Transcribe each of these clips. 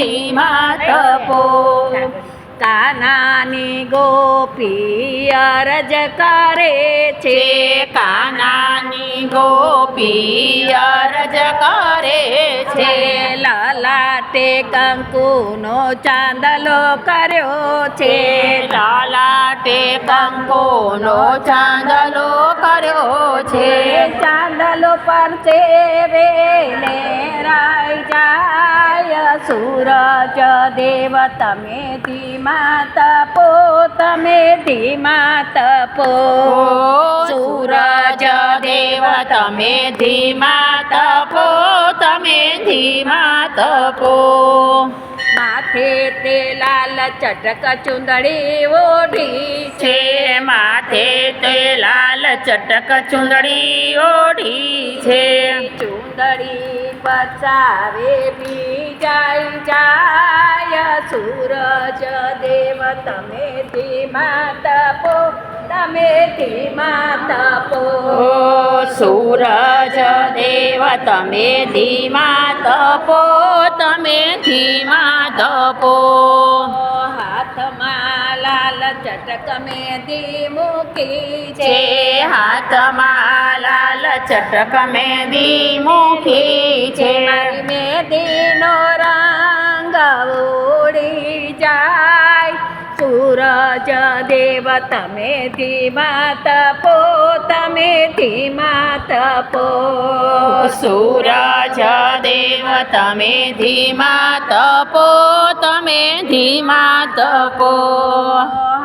ધીમા તપો કાનાની ગોપી અરજ કરે છે કાનાની ગોપી અરજ કરે છે લલાટે કંકુનો ચાંદલો કર્યો છે લલાટે કંકુનો ચાંદલો કર્યો છે ચાંદલો પર છે વેલે રાય જાય સૂરજ દેવ તમે ધીમા તપો તમે ધીમા તપો સૂરજ દેવ તમે ધીમા તપો તમે ધીમા તપો માથે તે લાલ ચટક ચુંદડી ઓઢી છે માથે તે લાલ ચટક ચુંદડી ઓઢી છે ચુંદડી બચાવે જાય સૂરજ દેવ તમે ધીમા તપો તમે ધીમા તપો સૂરજ દેવ તમે ધીમા તપો તમે ધીમા તપો હાથમાં લાલ ચટક મેંદી મૂકી છે હાથમાં લાલ ચટક મેંદી મૂકી છે મારી મેંદીનો રંગ ઉડી જાય સૂરજ દેવ તમે ધીમા તપો તમે ધીમા તપો સૂરજ દેવ તમે ધીમા તપો તમે ધીમા તપો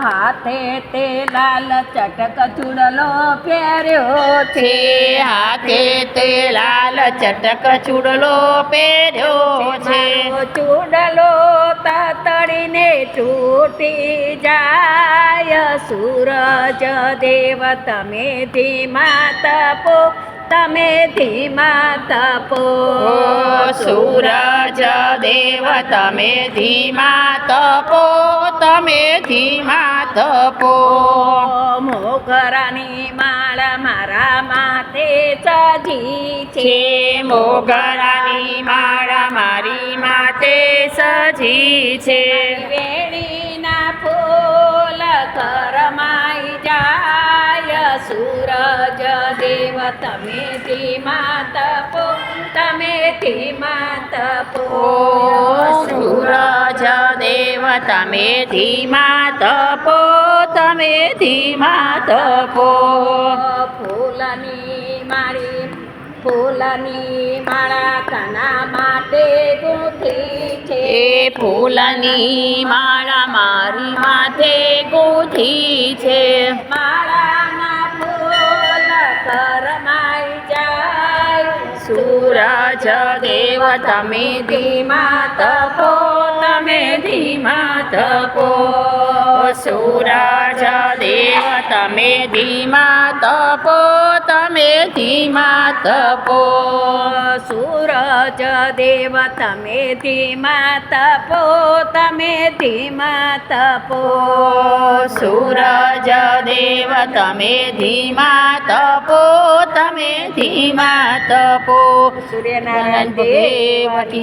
હાથે તે લાલ ચટક ચૂડલો પહેર્યો છે હાથે તે લાલ ચટક ચૂડલો પહેર્યો છે ચૂડલો તાતડીને તૂટી જાય સૂરજ દેવ તમે ધીમા તપો તમે ધીમા તપો સૂરજ દેવ તમે ધીમા તપો તમે ધીમા તપો મોગરાની માળ મારા માથે સજી છે મોગરાની માળ મારી માથે સજી છે વેણીના ફૂલ કરમાઈ જાય સૂરજ દેવ તમે ધીમા તપો તમે ધીમા તપો સૂરજ દેવ તમે ધીમા તપો તમે ધીમા તપો ફૂલની માળા કના માટે ગૂંથી છે ફૂલની માળા મારી માથે ગૂંથી છે માળાના ફૂલ કરમાઈ જાય સૂરજ દેવ તમે ધીમા તપો તમે ધીમા તપો સૂરજ દેવ તમે ધીમા તપો તમે ધીમા તપો સૂરજ દેવ તમે ધીમા તપો તમે ધીમા તપો સૂરજ દેવ તમે ધીમા તપો તમે ધીમા તપો સૂર્યનારાયણ દેવ